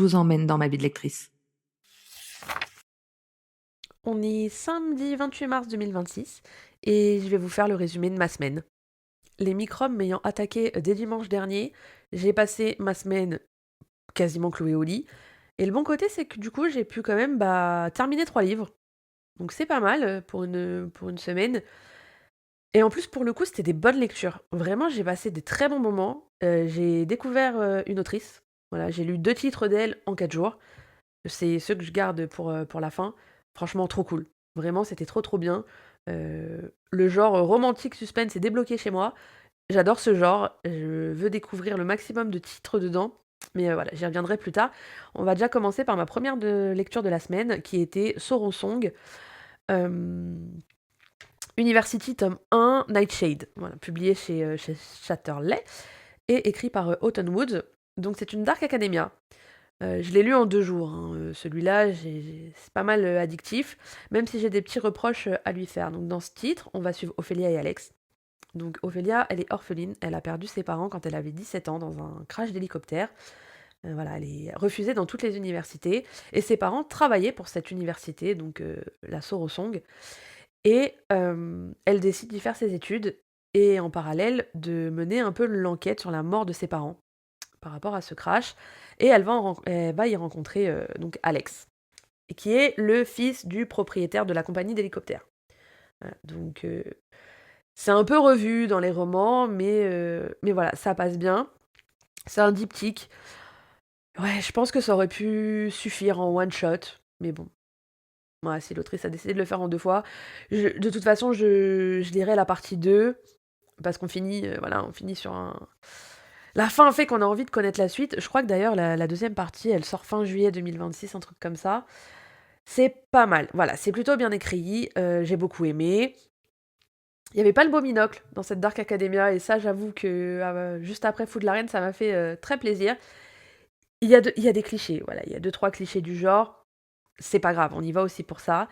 vous emmène dans ma vie de lectrice. On est samedi 28 mars 2026 et je vais vous faire le résumé de ma semaine. Les microbes m'ayant attaqué dès dimanche dernier, j'ai passé ma semaine quasiment clouée au lit. Et le bon côté, c'est que du coup, j'ai pu quand même terminer 3 livres. Donc c'est pas mal pour une semaine. Et en plus, pour le coup, c'était des bonnes lectures. Vraiment, j'ai passé des très bons moments. J'ai découvert une autrice. Voilà, j'ai lu 2 titres d'elle en 4 jours. C'est ceux que je garde pour la fin. Franchement, trop cool. Vraiment, c'était trop trop bien. Le genre romantique suspense est débloqué chez moi. J'adore ce genre. Je veux découvrir le maximum de titres dedans. Mais voilà, j'y reviendrai plus tard. On va déjà commencer par ma première lecture de la semaine, qui était Sorrow Song, euh, University tome 1, Nightshade, voilà, publié chez Chatterley, et écrit par Autumn Woods. Donc c'est une Dark Academia. Je l'ai lu en 2 jours, hein, celui-là, c'est pas mal addictif, même si j'ai des petits reproches à lui faire. Donc dans ce titre, on va suivre Ophélia et Alex. Donc Ophélia, elle est orpheline, elle a perdu ses parents quand elle avait 17 ans dans un crash d'hélicoptère. Voilà, elle est refusée dans toutes les universités, et ses parents travaillaient pour cette université, donc la Sorosong, et elle décide d'y faire ses études, et en parallèle de mener un peu l'enquête sur la mort de ses parents par rapport à ce crash, et elle va y rencontrer donc Alex, et qui est le fils du propriétaire de la compagnie d'hélicoptères. Voilà, donc c'est un peu revu dans les romans, mais voilà, ça passe bien. C'est un diptyque. Ouais, je pense que ça aurait pu suffire en one shot, mais bon. Ouais, si l'autrice a décidé de le faire en 2 fois. De toute façon, je lirai la partie 2 parce qu'on finit, voilà, on finit sur un. La fin fait qu'on a envie de connaître la suite. Je crois que d'ailleurs, la deuxième partie, elle sort fin juillet 2026, un truc comme ça. C'est pas mal. Voilà, c'est plutôt bien écrit. J'ai beaucoup aimé. Il n'y avait pas le beau Minocle dans cette Dark Academia, et ça, j'avoue que juste après Fou de la Reine, ça m'a fait très plaisir. Il y a des clichés, voilà, il y a 2, 3 clichés du genre. C'est pas grave, on y va aussi pour ça.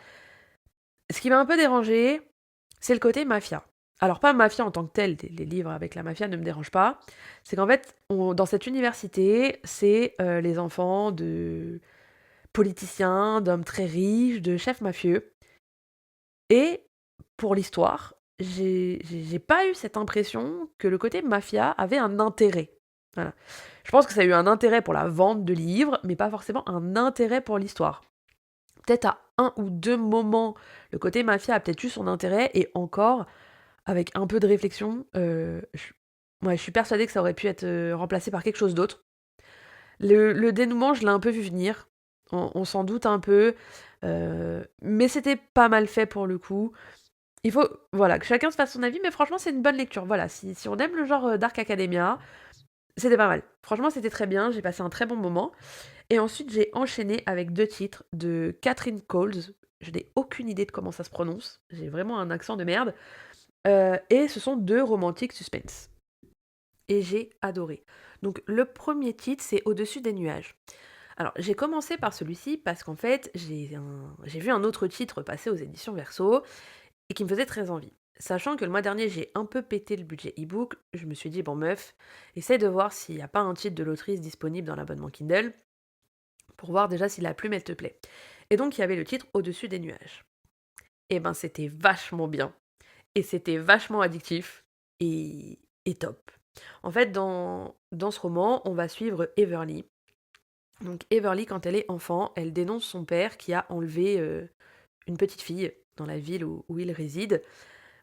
Ce qui m'a un peu dérangé, c'est le côté mafia. Alors, pas mafia en tant que tel, les livres avec la mafia ne me dérangent pas. C'est qu'en fait, dans cette université, c'est les enfants de politiciens, d'hommes très riches, de chefs mafieux. Et pour l'histoire, j'ai pas eu cette impression que le côté mafia avait un intérêt. Voilà. Je pense que ça a eu un intérêt pour la vente de livres, mais pas forcément un intérêt pour l'histoire. Peut-être à 1 ou 2 moments, le côté mafia a peut-être eu son intérêt, et encore, avec un peu de réflexion, ouais, je suis persuadée que ça aurait pu être remplacé par quelque chose d'autre. Le dénouement, je l'ai un peu vu venir. On s'en doute un peu. Mais c'était pas mal fait pour le coup. Il faut, voilà, que chacun se fasse son avis, mais franchement, c'est une bonne lecture. Voilà, si on aime le genre Dark Academia, c'était pas mal. Franchement, c'était très bien. J'ai passé un très bon moment. Et ensuite, j'ai enchaîné avec 2 titres de Catherine Coles. Je n'ai aucune idée de comment ça se prononce. J'ai vraiment un accent de merde. Et ce sont 2 romantiques suspense. Et j'ai adoré. Donc le premier titre, c'est Au-dessus des nuages. Alors j'ai commencé par celui-ci parce qu'en fait, j'ai vu un autre titre passer aux éditions Verso et qui me faisait très envie. Sachant que le mois dernier, j'ai un peu pété le budget e-book, je me suis dit, bon meuf, essaye de voir s'il n'y a pas un titre de l'autrice disponible dans l'abonnement Kindle, pour voir déjà si la plume, elle te plaît. Et donc, il y avait le titre Au-dessus des nuages. Et ben, c'était vachement bien. Et c'était vachement addictif. Et top. En fait, dans ce roman, on va suivre Everly. Donc, Everly, quand elle est enfant, elle dénonce son père qui a enlevé une petite fille dans la ville où il réside.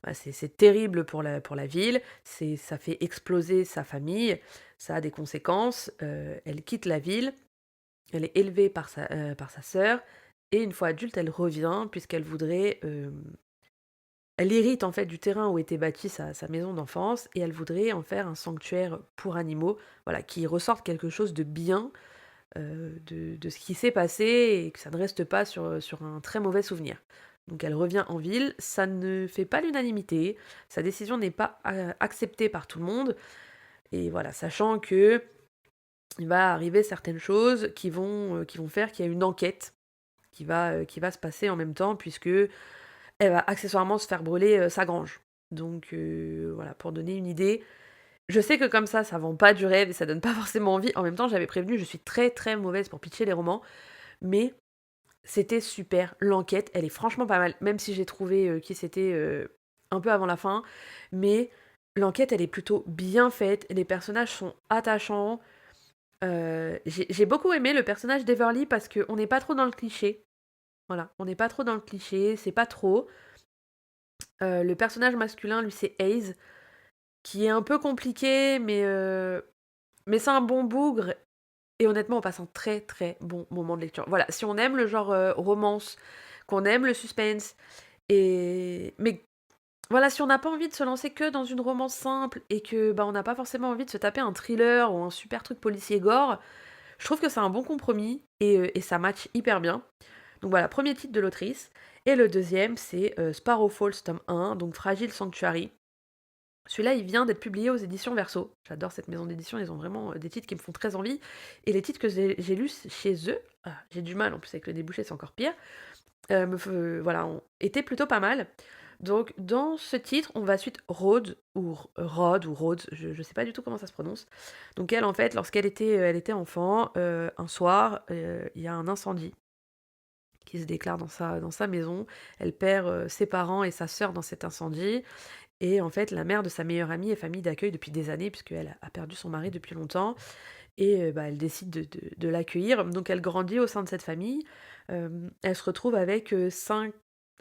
Bah, c'est terrible pour la ville, ça fait exploser sa famille, ça a des conséquences. Elle quitte la ville, elle est élevée par sa sœur, et une fois adulte, elle revient puisqu'elle voudrait... elle hérite en fait du terrain où était bâtie sa maison d'enfance, et elle voudrait en faire un sanctuaire pour animaux, voilà, qui ressorte quelque chose de bien de ce qui s'est passé, et que ça ne reste pas sur un très mauvais souvenir. Donc elle revient en ville, ça ne fait pas l'unanimité, sa décision n'est pas acceptée par tout le monde, et voilà, sachant que il va arriver certaines choses qui vont faire qu'il y a une enquête qui va se passer en même temps, puisque elle va accessoirement se faire brûler sa grange. Donc voilà, pour donner une idée, Je sais que comme ça vend pas du rêve et ça donne pas forcément envie. En même temps, j'avais prévenu, je suis très, très mauvaise pour pitcher les romans, mais c'était super. L'enquête, elle est franchement pas mal, même si j'ai trouvé, qui c'était, un peu avant la fin, mais l'enquête, elle est plutôt bien faite, les personnages sont attachants. J'ai beaucoup aimé le personnage d'Everly parce qu'on n'est pas trop dans le cliché. Voilà, on n'est pas trop dans le cliché, c'est pas trop. Le personnage masculin, lui, c'est Hayes, qui est un peu compliqué, mais c'est un bon bougre. Et honnêtement, on passe un très très bon moment de lecture. Voilà, si on aime le genre romance, qu'on aime le suspense, mais voilà, si on n'a pas envie de se lancer que dans une romance simple et que bah, on n'a pas forcément envie de se taper un thriller ou un super truc policier gore, je trouve que c'est un bon compromis et ça match hyper bien. Donc voilà, premier titre de l'autrice. Et le deuxième, c'est Sparrow Falls tome 1, donc Fragile Sanctuary. Celui-là, il vient d'être publié aux éditions Verso. J'adore cette maison d'édition, ils ont vraiment des titres qui me font très envie. Et les titres que j'ai lus chez eux, j'ai du mal en plus avec le débouché, c'est encore pire, voilà, étaient plutôt pas mal. Donc dans ce titre, on va suite Rod ou Rhodes, je sais pas du tout comment ça se prononce. Donc elle, en fait, elle était enfant, un soir, il y a un incendie qui se déclare dans sa maison. Elle perd ses parents et sa sœur dans cet incendie. Et en fait, la mère de sa meilleure amie est famille d'accueil depuis des années, puisqu'elle a perdu son mari depuis longtemps. Et bah, elle décide de l'accueillir. Donc elle grandit au sein de cette famille. Elle se retrouve avec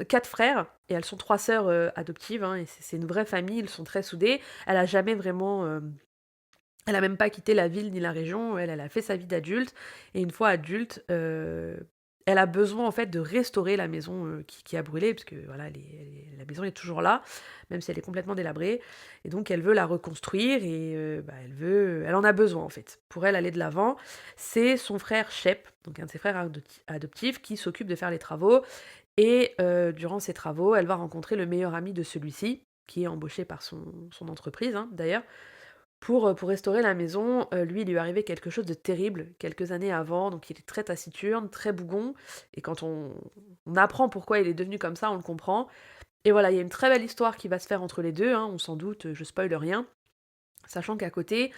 quatre frères, et elles sont trois sœurs adoptives, hein, et c'est une vraie famille, ils sont très soudés. Elle a jamais vraiment... elle a même pas quitté la ville ni la région, elle a fait sa vie d'adulte, et une fois adulte, elle a besoin en fait de restaurer la maison qui a brûlé, parce que voilà, la maison est toujours là, même si elle est complètement délabrée, et donc elle veut la reconstruire, et bah, elle en a besoin en fait, pour elle aller de l'avant. C'est son frère Shep, donc un de ses frères adoptifs, qui s'occupe de faire les travaux, et durant ces travaux, elle va rencontrer le meilleur ami de celui-ci, qui est embauché par son entreprise, hein, d'ailleurs, pour restaurer la maison. Lui, il lui est arrivé quelque chose de terrible quelques années avant, donc il est très taciturne, très bougon, et quand on apprend pourquoi il est devenu comme ça, on le comprend. Et voilà, il y a une très belle histoire qui va se faire entre les deux, hein, on s'en doute, je spoile rien, sachant qu'à côté,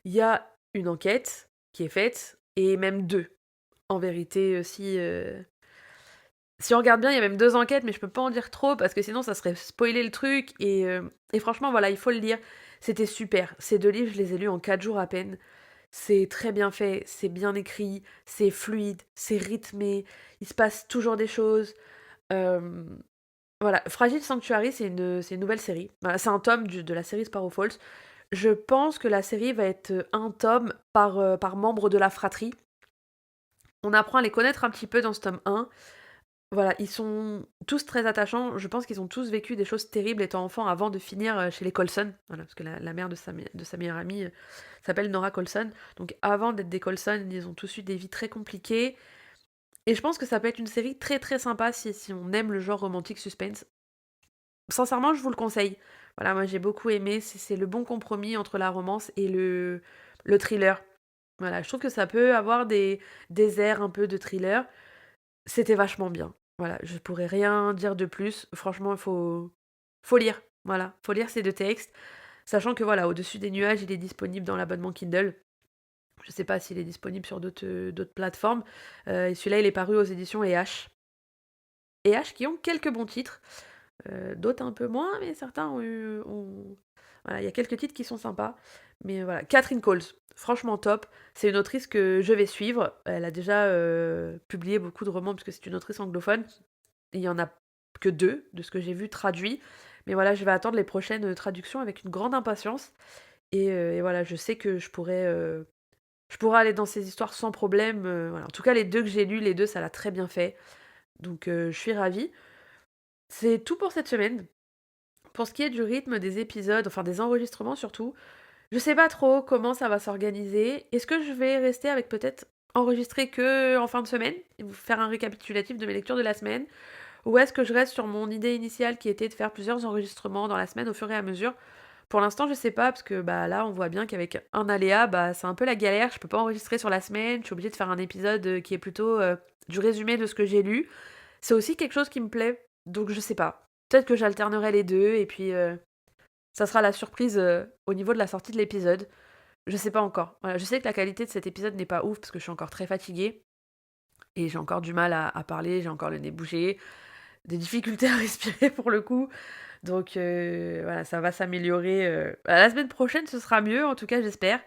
il y a une enquête qui est faite, et même deux. En vérité, si on regarde bien, il y a même deux enquêtes, mais je peux pas en dire trop, parce que sinon ça serait spoiler le truc, et franchement, voilà, il faut le lire. C'était super. Ces deux livres, je les ai lus en 4 jours à peine. C'est très bien fait, c'est bien écrit, c'est fluide, c'est rythmé, il se passe toujours des choses. Euh, voilà, Fragile Sanctuary, c'est une nouvelle série. Voilà, c'est un tome de la série Sparrow Falls. Je pense que la série va être un tome par membre de la fratrie. On apprend à les connaître un petit peu dans ce tome 1. Voilà, ils sont tous très attachants. Je pense qu'ils ont tous vécu des choses terribles étant enfants avant de finir chez les Colson. Voilà, parce que la mère de sa meilleure amie s'appelle Nora Colson. Donc avant d'être des Colson, ils ont tous eu des vies très compliquées. Et je pense que ça peut être une série très très sympa si on aime le genre romantique suspense. Sincèrement, je vous le conseille. Voilà, moi j'ai beaucoup aimé. C'est le bon compromis entre la romance et le thriller. Voilà, je trouve que ça peut avoir des airs un peu de thriller. C'était vachement bien. Voilà, je pourrais rien dire de plus. Franchement, faut lire. Voilà, faut lire ces deux textes. Sachant que voilà, Au-dessus des nuages, il est disponible dans l'abonnement Kindle. Je sais pas s'il est disponible sur d'autres plateformes. Et celui-là, il est paru aux éditions EH. EH qui ont quelques bons titres. D'autres un peu moins, mais certains voilà, il y a quelques titres qui sont sympas. Mais voilà, Catherine Coles, franchement top. C'est une autrice que je vais suivre. Elle a déjà publié beaucoup de romans, puisque c'est une autrice anglophone. Il y en a que deux, de ce que j'ai vu traduit. Mais voilà, je vais attendre les prochaines traductions avec une grande impatience. Et voilà, je sais que je pourrais aller dans ces histoires sans problème. Voilà. En tout cas, les deux que j'ai lus, les deux, ça l'a très bien fait. Donc je suis ravie. C'est tout pour cette semaine. Pour ce qui est du rythme des épisodes, enfin des enregistrements surtout, je sais pas trop comment ça va s'organiser. Est-ce que je vais rester avec peut-être enregistrer que en fin de semaine et vous faire un récapitulatif de mes lectures de la semaine? Ou est-ce que je reste sur mon idée initiale qui était de faire plusieurs enregistrements dans la semaine au fur et à mesure? Pour l'instant, je sais pas, parce que bah là, on voit bien qu'avec un aléa, bah c'est un peu la galère. Je peux pas enregistrer sur la semaine, je suis obligée de faire un épisode qui est plutôt du résumé de ce que j'ai lu. C'est aussi quelque chose qui me plaît, donc je sais pas. Peut-être que j'alternerai les deux, et puis Ça sera la surprise, au niveau de la sortie de l'épisode. Je sais pas encore. Voilà, je sais que la qualité de cet épisode n'est pas ouf parce que je suis encore très fatiguée et j'ai encore du mal à parler, j'ai encore le nez bouché, des difficultés à respirer pour le coup. Donc voilà, ça va s'améliorer, la semaine prochaine, ce sera mieux, en tout cas, j'espère.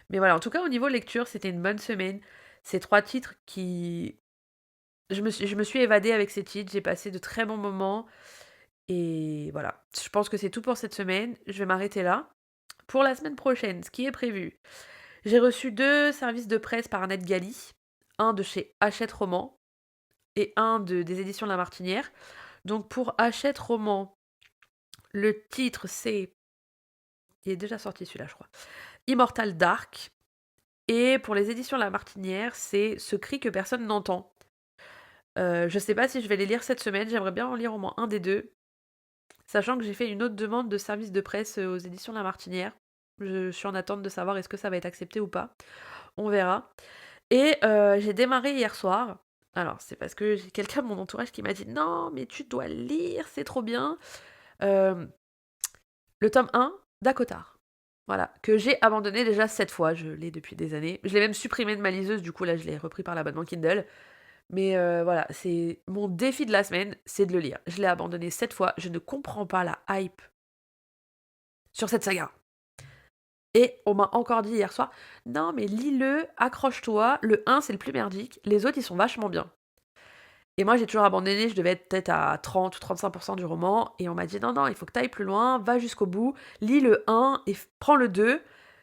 Mais voilà, en tout cas, au niveau lecture, c'était une bonne semaine. Ces 3 titres qui je me suis évadée avec ces titres, j'ai passé de très bons moments et voilà. Je pense que c'est tout pour cette semaine. Je vais m'arrêter là. Pour la semaine prochaine, ce qui est prévu, j'ai reçu 2 services de presse par NetGalley, un de chez Hachette Roman et un des éditions La Martinière. Donc pour Hachette Roman, le titre c'est il est déjà sorti celui-là, je crois. Immortal Dark. Et pour les éditions La Martinière, c'est Ce cri que personne n'entend. Je sais pas si je vais les lire cette semaine, j'aimerais bien en lire au moins un des deux. Sachant que j'ai fait une autre demande de service de presse aux éditions La Martinière. Je suis en attente de savoir est-ce que ça va être accepté ou pas. On verra. Et j'ai démarré hier soir. Alors, c'est parce que j'ai quelqu'un de mon entourage qui m'a dit non, mais tu dois lire, c'est trop bien. Euh, le tome 1 d'Akotar. Voilà, que j'ai abandonné déjà 7 fois. Je l'ai depuis des années. Je l'ai même supprimé de ma liseuse, du coup, là, je l'ai repris par l'abonnement Kindle. Mais voilà, c'est mon défi de la semaine, c'est de le lire. Je l'ai abandonné 7 fois. Je ne comprends pas la hype sur cette saga. Et on m'a encore dit hier soir, non mais lis-le, accroche-toi, le 1 c'est le plus merdique, les autres ils sont vachement bien. Et moi j'ai toujours abandonné, je devais être peut-être à 30 ou 35% du roman, et on m'a dit non, non, il faut que tu ailles plus loin, va jusqu'au bout, lis le 1 et prends le 2,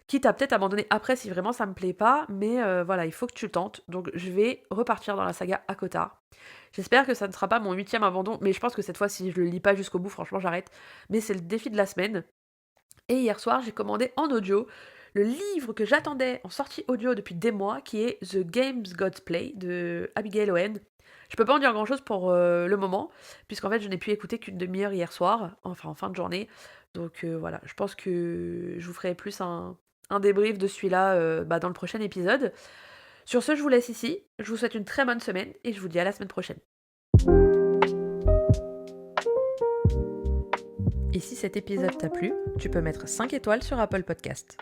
quitte à peut-être abandonner après si vraiment ça me plaît pas, mais voilà, il faut que tu le tentes. Donc je vais repartir dans la saga Akotar. J'espère que ça ne sera pas mon 8e abandon, mais je pense que cette fois si je le lis pas jusqu'au bout, franchement j'arrête. Mais c'est le défi de la semaine. Et hier soir, j'ai commandé en audio le livre que j'attendais en sortie audio depuis des mois, qui est The Games God's Play de Abigail Owen. Je peux pas en dire grand chose pour le moment, puisqu'en fait je n'ai pu écouter qu'une demi-heure hier soir, enfin en fin de journée. Donc voilà, je pense que je vous ferai plus un débrief de celui-là dans le prochain épisode. Sur ce, je vous laisse ici. Je vous souhaite une très bonne semaine et je vous dis à la semaine prochaine. Et si cet épisode t'a plu, tu peux mettre 5 étoiles sur Apple Podcast.